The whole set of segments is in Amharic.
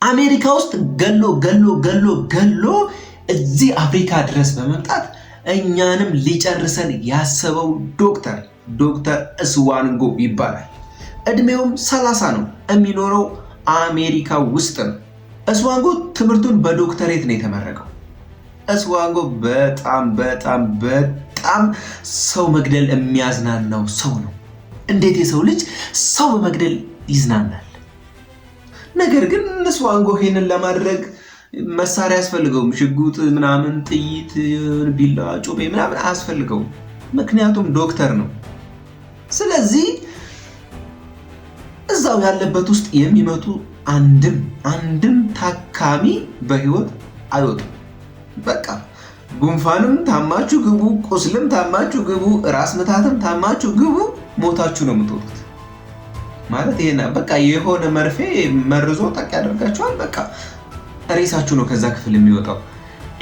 አሜሪካ ውስጥ ገሎ እዚህ አፍሪካ ድረስ በመምጣት እኛንም ሊጨርሰን ያሰበው ዶክተር እስዋንጎ ይባላል። እድሜውም 30 ነው። የሚኖረው አሜሪካ ውስጥ ነው። እስዋንጎ ትምህርቱን በዶክተሬት ነው የተመረቀው። እስዋንጎ በጣም ሰው መግደል የሚያዝናናው ሰው ነው። እንዴት የሰው ልጅ ሰው በመግደል ይዝናናል? ነገር ግን እስዋንጎ ይሄንን ለማድረግ መሳሪያ አያስፈልገውም። ሽጉጥ ምናምን፣ ጥይት፣ ቢላዋ፣ ጩቤ ምናምን አያስፈልገውም። ምክንያቱም ዶክተር ነው። ስለዚህ እዛው ያለበት ውስጥ የሚመጡ አንድም ታካሚ በህይወት አይወጡም። በቃ ጉንፋንም ታማችሁ ግቡ፣ ቁስልም ታማችሁ ግቡ፣ ራስ ምታትም ታማችሁ ግቡ፣ ሞታችሁ ነው የምትወጡት። ማለት ይሄና በቃ የሆነ መርፌ መርዞ ጠቅ ያደርጋችኋል። በቃ ሬሳችሁ ነው ከዛ ክፍል የሚወጣው።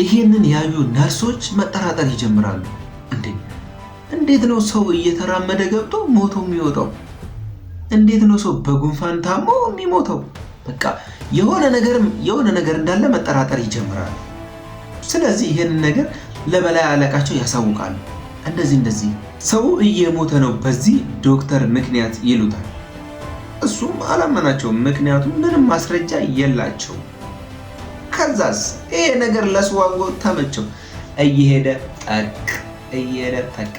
ይሄንን ያዩ ነርሶች መጠራጠር ይጀምራሉ። እንዴት ነው ሰው እየተራመደ ገብቶ ሞቶ የሚወጣው? እንዴት ነው ሰው በጉንፋን ታሞ የሚሞተው? በቃ የሆነ ነገር እንዳለ መጠራጠር ይጀምራሉ። ስለዚህ ይሄንን ነገር ለበላይ አለቃቸው ያሳውቃሉ። እንደዚህ ሰው እየሞተ ነው በዚህ ዶክተር ምክንያት ይሉታል። እሱም አላመናቸውም፣ ምክንያቱም ምንም ማስረጃ የላቸው። ከዛስ ይሄ ነገር ለእስዋንጎ ተመቸው። እየሄደ ጠቅ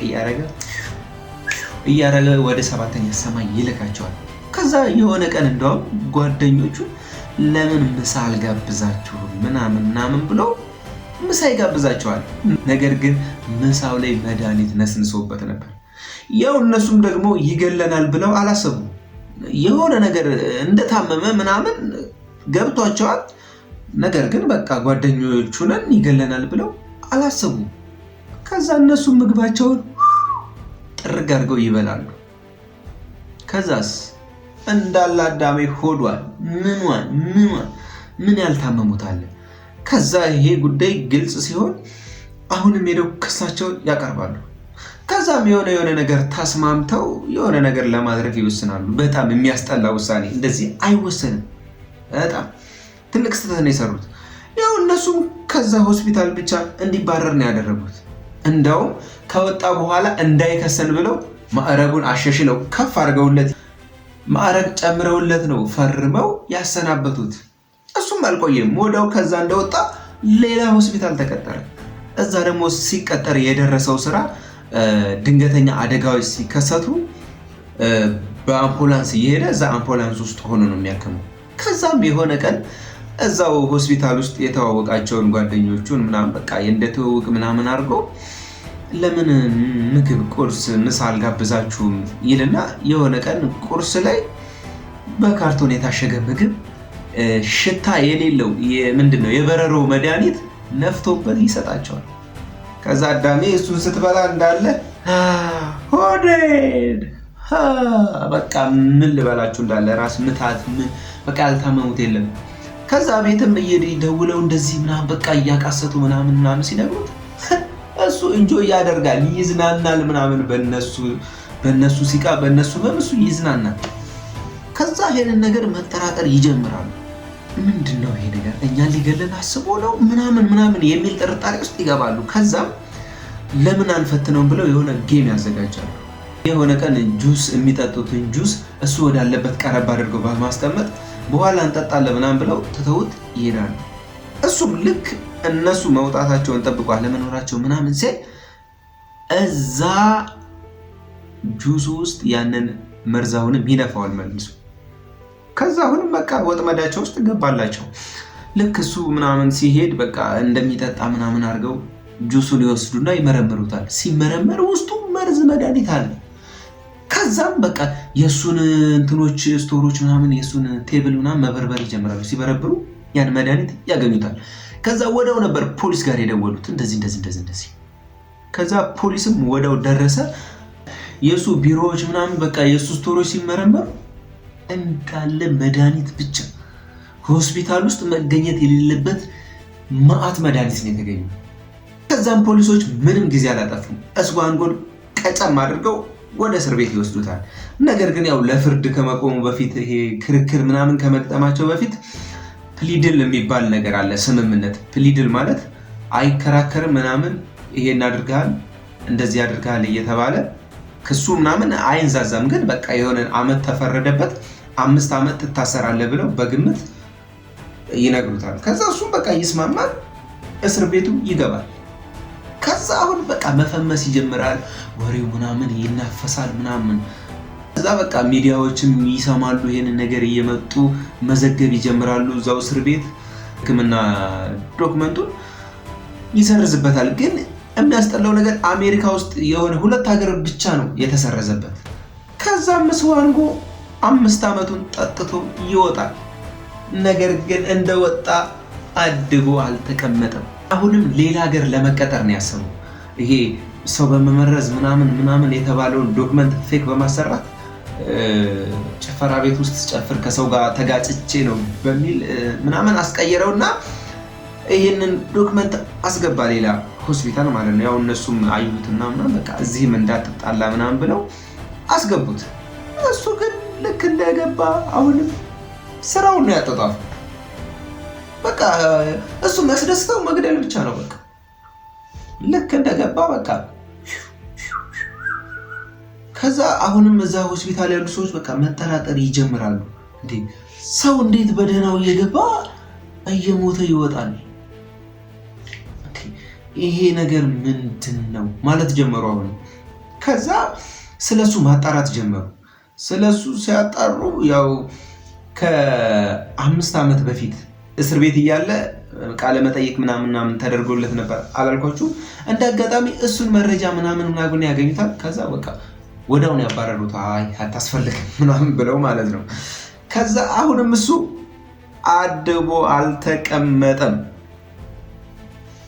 እያረገ ወደ 7ኛ ሰማይ ይልካቸዋል። ከዛ የሆነ ቀን እንደውም ጓደኞቹ ለምን ምሳ አልጋብዛችሁም ምናምን ብሎ ምሳ ይጋብዛቸዋል። ነገር ግን ምሳው ላይ መድኃኒት ነስንሶበት ነበር። ያው እነሱም ደግሞ ይገለናል ብለው አላሰቡም። የሆነ ነገር እንደታመመ ምናምን ገብቷቸዋል። ነገር ግን በቃ ጓደኞቹ ነን ይገለናል ብለው አላሰቡም። ከዛ እነሱ ምግባቸውን ጥርግ አድርገው ይበላሉ። ከዛስ እንዳለ አዳሜ ሆዷል ምን ያልታመሙት አለ። ከዛ ይሄ ጉዳይ ግልጽ ሲሆን አሁንም ሄደው ክሳቸውን ያቀርባሉ። ከዛም የሆነ ነገር ተስማምተው የሆነ ነገር ለማድረግ ይወስናሉ። በጣም የሚያስጠላ ውሳኔ። እንደዚህ አይወሰንም። በጣም ትልቅ ስህተት ነው የሰሩት። ያው እነሱም ከዛ ሆስፒታል ብቻ እንዲባረር ነው ያደረጉት። እንደውም ከወጣ በኋላ እንዳይከሰን ብለው ማዕረጉን አሸሽለው ከፍ አድርገውለት ማዕረግ ጨምረውለት ነው ፈርመው ያሰናበቱት። እሱም አልቆየም። ወዲያው ከዛ እንደወጣ ሌላ ሆስፒታል ተቀጠረ። እዛ ደግሞ ሲቀጠር የደረሰው ስራ ድንገተኛ አደጋዎች ሲከሰቱ በአምቡላንስ እየሄደ እዛ አምቡላንስ ውስጥ ሆኖ ነው የሚያክመው። ከዛም የሆነ ቀን እዛው ሆስፒታል ውስጥ የተዋወቃቸውን ጓደኞቹን ምናምን በቃ እንደተዋወቅ ምናምን አድርጎ ለምን ምግብ ቁርስ ምሳ አልጋብዛችሁም ይልና የሆነ ቀን ቁርስ ላይ በካርቶን የታሸገ ምግብ ሽታ የሌለው ምንድነው የበረሮ መድኃኒት ነፍቶበት ይሰጣቸዋል። ከዛ አዳሜ እሱን ስትበላ እንዳለ ሆዴድ በቃ ምን ልበላችሁ እንዳለ ራስ ምታት በቃ ያልታመሙት የለም። ከዛ ቤትም እየደውለው እንደዚህ ምናምን በቃ እያቃሰቱ ምናምን ሲነግሩት እሱ እንጆይ ያደርጋል፣ ይዝናናል ምናምን በነሱ ሲቃ በነሱ በምሱ ይዝናናል። ከዛ ይሄንን ነገር መጠራጠር ይጀምራሉ። ምንድነው ይሄ ነገር? እኛን ሊገለን አስቦ ነው ምናምን የሚል ጥርጣሬ ውስጥ ይገባሉ። ከዛም ለምን አንፈትነውም ብለው የሆነ ጌም ያዘጋጃሉ። የሆነ ቀን ጁስ የሚጠጡትን ጁስ እሱ ወዳለበት ቀረብ አድርገው በማስቀመጥ በኋላ እንጠጣለን ምናምን ብለው ትተውት ይሄዳሉ። እሱም ልክ እነሱ መውጣታቸውን ጠብቆ አለመኖራቸው ምናምን ሲል እዛ ጁስ ውስጥ ያንን መርዛውንም ይነፋዋል መልሶ። ከዛ አሁንም በቃ ወጥመዳቸው ውስጥ ገባላቸው። ልክ እሱ ምናምን ሲሄድ በቃ እንደሚጠጣ ምናምን አድርገው ጁሱን ይወስዱና ይመረምሩታል። ሲመረመር ውስጡ መርዝ መድኃኒት አለ። ከዛም በቃ የሱን እንትኖች ስቶሮች ምናምን የሱን ቴብል ምናምን መበርበር ይጀምራሉ። ሲበረብሩ ያን መድኃኒት ያገኙታል። ከዛ ወዲያው ነበር ፖሊስ ጋር የደወሉት እንደዚህ። ከዛ ፖሊስም ወዲያው ደረሰ። የሱ ቢሮዎች ምናምን በቃ የሱ ስቶሮች ሲመረመሩ እንዳለ መድኃኒት ብቻ ሆስፒታል ውስጥ መገኘት የሌለበት ማአት መድኃኒት ነው የተገኘው። ከዛም ፖሊሶች ምንም ጊዜ አላጠፉም። እስዋንጎን ቀጨም አድርገው ወደ እስር ቤት ይወስዱታል። ነገር ግን ያው ለፍርድ ከመቆሙ በፊት ይሄ ክርክር ምናምን ከመቅጠማቸው በፊት ፕሊድል የሚባል ነገር አለ፣ ስምምነት። ፕሊድል ማለት አይከራከርም ምናምን፣ ይሄን አድርገሃል እንደዚህ አድርገሃል እየተባለ ክሱ ምናምን አይንዛዛም። ግን በቃ የሆነ አመት ተፈረደበት 5 አመት ትታሰራለህ ብለው በግምት ይነግሩታል። ከዛ እሱም በቃ ይስማማል፣ እስር ቤቱ ይገባል። ከዛ አሁን በቃ መፈመስ ይጀምራል፣ ወሬው ምናምን ይናፈሳል ምናምን። ከዛ በቃ ሚዲያዎችም ይሰማሉ ይሄንን ነገር፣ እየመጡ መዘገብ ይጀምራሉ። እዛው እስር ቤት ሕክምና ዶክመንቱን ይሰርዝበታል። ግን የሚያስጠላው ነገር አሜሪካ ውስጥ የሆነ 2 ሀገር ብቻ ነው የተሰረዘበት። ከዛ መስዋንጎ 5 አመቱን ጠጥቶ ይወጣል። ነገር ግን እንደወጣ አድጎ አልተቀመጠም። አሁንም ሌላ ሀገር ለመቀጠር ነው ያሰበው። ይሄ ሰው በመመረዝ ምናምን የተባለውን ዶክመንት ፌክ በማሰራት ጭፈራ ቤት ውስጥ ጨፍር ከሰው ጋር ተጋጭቼ ነው በሚል ምናምን አስቀየረውና ይሄንን ዶክመንት አስገባ ሌላ ሆስፒታል ማለት ነው። ያው እነሱም አዩትና ምናምን በቃ እዚህም እንዳትጣላ ምናምን ብለው አስገቡት። እሱ ግን ልክ እንደገባ አሁንም ስራውን ነው ያጠጣው። በቃ እሱ የሚያስደስተው መግደል ብቻ ነው። በቃ ልክ እንደገባ በቃ ከዛ አሁንም እዛ ሆስፒታል ያሉ ሰዎች በቃ መጠራጠር ይጀምራሉ። እንዴ ሰው እንዴት በደህናው እየገባ እየሞተ ይወጣል? ይሄ ነገር ምንድን ነው ማለት ጀመሩ። አሁን ከዛ ስለሱ ማጣራት ጀመሩ። ስለሱ ሲያጣሩ ያው ከ5 አመት በፊት እስር ቤት እያለ ቃለ መጠይቅ ምናምን ተደርጎለት ነበር አላልኳችሁ? እንደ አጋጣሚ እሱን መረጃ ምናምን ያገኙታል። ከዛ በቃ ወዲያውኑ ያባረሩት። አይ አታስፈልግም ምናምን ብለው ማለት ነው። ከዛ አሁንም እሱ አድቦ አልተቀመጠም።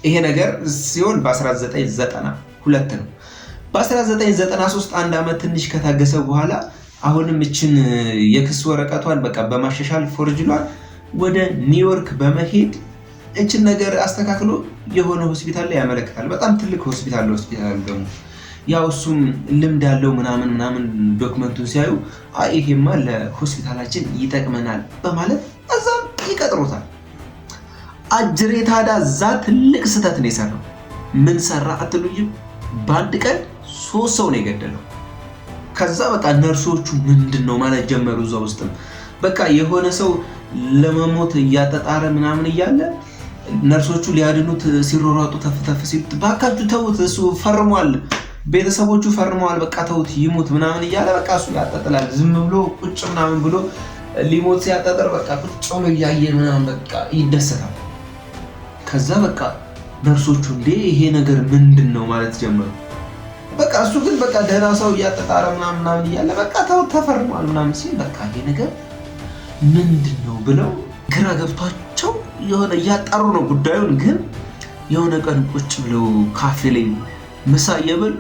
ይሄ ነገር ሲሆን በ1992 ነው። በ1993 1 አመት ትንሽ ከታገሰ በኋላ አሁንም እችን የክስ ወረቀቷን በቃ በማሻሻል ፎርጅሏል። ወደ ኒውዮርክ በመሄድ እችን ነገር አስተካክሎ የሆነ ሆስፒታል ላይ ያመለክታል። በጣም ትልቅ ሆስፒታል ደግሞ ያው እሱም ልምድ ያለው ምናምን ዶክመንቱን ሲያዩ ይሄማ ለሆስፒታላችን ይጠቅመናል በማለት እዛም ይቀጥሩታል። አጅሬ ታዲያ እዛ ትልቅ ስህተት ነው የሰራው። ምን ሰራ አትሉኝም? በአንድ ቀን 3 ሰው ነው የገደለው። ከዛ በቃ ነርሶቹ ምንድን ነው ማለት ጀመሩ። እዛ ውስጥም በቃ የሆነ ሰው ለመሞት እያጠጣረ ምናምን እያለ ነርሶቹ ሊያድኑት ሲሮራጡ ተፍተፍ ሲሉት ባካችሁ ተውት፣ እሱ ፈርሟል፣ ቤተሰቦቹ ፈርመዋል፣ በቃ ተውት ይሙት ምናምን እያለ በቃ እሱ ያጠጥላል። ዝም ብሎ ቁጭ ምናምን ብሎ ሊሞት ሲያጠጥር በቃ ቁጭ ብሎ እያየ ምናምን በቃ ይደሰታል። ከዛ በቃ ነርሶቹ እንዴ ይሄ ነገር ምንድን ነው ማለት ጀመሩ። በቃ እሱ ግን በቃ ደህና ሰው እያጠጣረ ምናምን እያለ በቃ ተው ተፈርሟል ምናምን ሲል በቃ ይሄ ነገር ምንድን ነው ብለው ግራ ገብቷቸው የሆነ እያጣሩ ነው ጉዳዩን። ግን የሆነ ቀን ቁጭ ብለው ካፌ ላይ ምሳ እየበሉ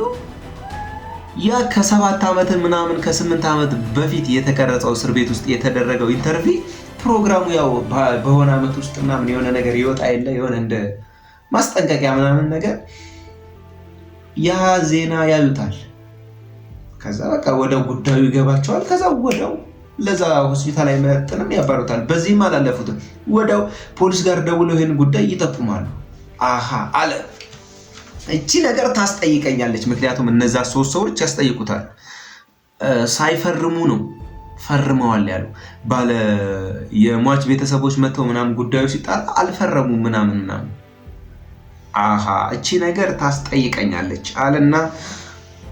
ያ ከ7 አመት ምናምን ከ8 አመት በፊት የተቀረጸው እስር ቤት ውስጥ የተደረገው ኢንተርቪው ፕሮግራሙ ያው በሆነ አመት ውስጥ ምናምን የሆነ ነገር ይወጣ የለ የሆነ እንደ ማስጠንቀቂያ ምናምን ነገር ያ ዜና ያዩታል። ከዛ በቃ ወደው ጉዳዩ ይገባቸዋል። ከዛ ወደው ለዛ ሆስፒታል አይመጥንም ያባሩታል። በዚህም አላለፉትም። ወደው ፖሊስ ጋር ደውለው ይሄን ጉዳይ ይጠቁማሉ። አሃ አለ እቺ ነገር ታስጠይቀኛለች። ምክንያቱም እነዛ 3 ሰዎች ያስጠይቁታል። ሳይፈርሙ ነው ፈርመዋል ያሉ ባለ የሟች ቤተሰቦች መተው ምናምን ጉዳዩ ሲጣራ አልፈረሙም ምናምን። አሃ እቺ ነገር ታስጠይቀኛለች አለና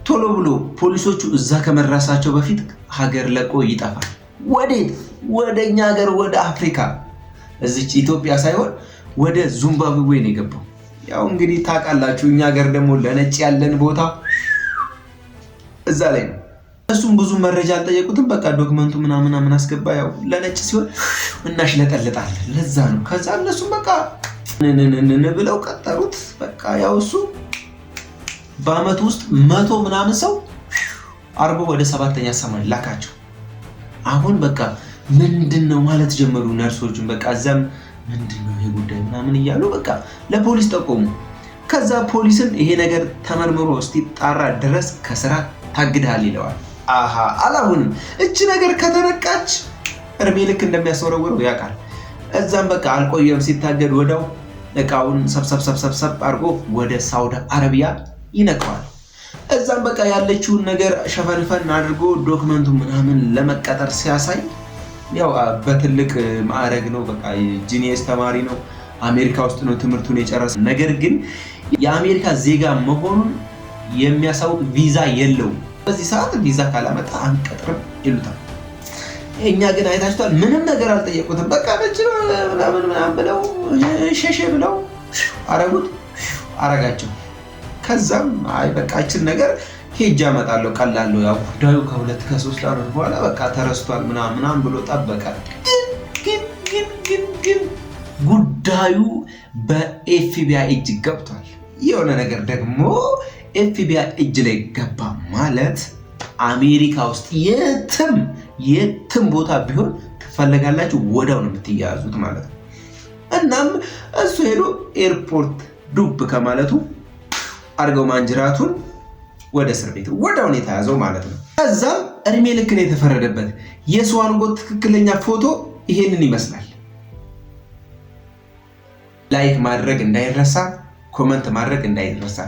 ቶሎ ብሎ ፖሊሶቹ እዛ ከመድረሳቸው በፊት ሀገር ለቆ ይጠፋል። ወዴት? ወደኛ ሀገር ወደ አፍሪካ፣ እዚች ኢትዮጵያ ሳይሆን ወደ ዚምባብዌ ነው የገባው። ያው እንግዲህ ታውቃላችሁ እኛ ሀገር ደግሞ ለነጭ ያለን ቦታ እዛ ላይ ነው። እሱም ብዙ መረጃ አልጠየቁትም። በቃ ዶክመንቱ ምናምን አስገባ። ያው ለነጭ ሲሆን እናሽለጠልጣለን፣ ለዛ ነው። ከዛ እነሱም በቃ ብለው ቀጠሩት። በቃ ያው እሱ በአመት ውስጥ 100 ምናምን ሰው አርቦ ወደ 7ኛ ሰማይ ላካቸው። አሁን በቃ ምንድነው ማለት ጀመሩ ነርሶቹን። በቃ እዛም ምንድነው ይሄ ጉዳይ ምናምን እያሉ በቃ ለፖሊስ ጠቆሙ። ከዛ ፖሊስን ይሄ ነገር ተመርምሮ እስኪጣራ ድረስ ከስራ ታግዳል ይለዋል። አሃ አላሁንም እቺ ነገር ከተነቃች እርሜ ልክ እንደሚያስወረውረው ያውቃል። እዛም በቃ አልቆየም ሲታገድ ወዳው እቃውን ሰብሰብ አድርጎ ወደ ሳውዲ አረቢያ ይነቀዋል። እዛም በቃ ያለችውን ነገር ሸፈንፈን አድርጎ ዶክመንቱ ምናምን ለመቀጠር ሲያሳይ ያው በትልቅ ማዕረግ ነው፣ በቃ ጂኒየስ ተማሪ ነው፣ አሜሪካ ውስጥ ነው ትምህርቱን የጨረሰ። ነገር ግን የአሜሪካ ዜጋ መሆኑን የሚያሳውቅ ቪዛ የለውም። በዚህ ሰዓት ቪዛ ካላመጣ አንቀጥርም ይሉታል። እኛ ግን አይታችኋል፣ ምንም ነገር አልጠየቁትም። በቃ ነጭ ምናምን ብለው ሸሸ ብለው አረጋቸው። ከዛም አይ በቃችን ነገር ሄጄ አመጣለሁ ቀላለሁ፣ ያው ጉዳዩ ከ2 ከ3 ዓመት በኋላ በቃ ተረስቷል ምናምን ብሎ ጠበቀ። ግን ጉዳዩ በኤፍቢአይ እጅ ገብቷል። የሆነ ነገር ደግሞ ኤፍቢአይ እጅ ላይ ገባ ማለት አሜሪካ ውስጥ የትም ቦታ ቢሆን ትፈለጋላችሁ፣ ወዲያው ነው የምትያዙት ማለት ነው። እናም እሱ ሄዶ ኤርፖርት ዱብ ከማለቱ አድርገው ማንጅራቱን ወደ እስር ቤት ወዲያው ነው የተያዘው ማለት ነው። ከዛም እድሜ ልክ ነው የተፈረደበት። የስዋንጎ ትክክለኛ ፎቶ ይሄንን ይመስላል። ላይክ ማድረግ እንዳይረሳ፣ ኮመንት ማድረግ እንዳይረሳ።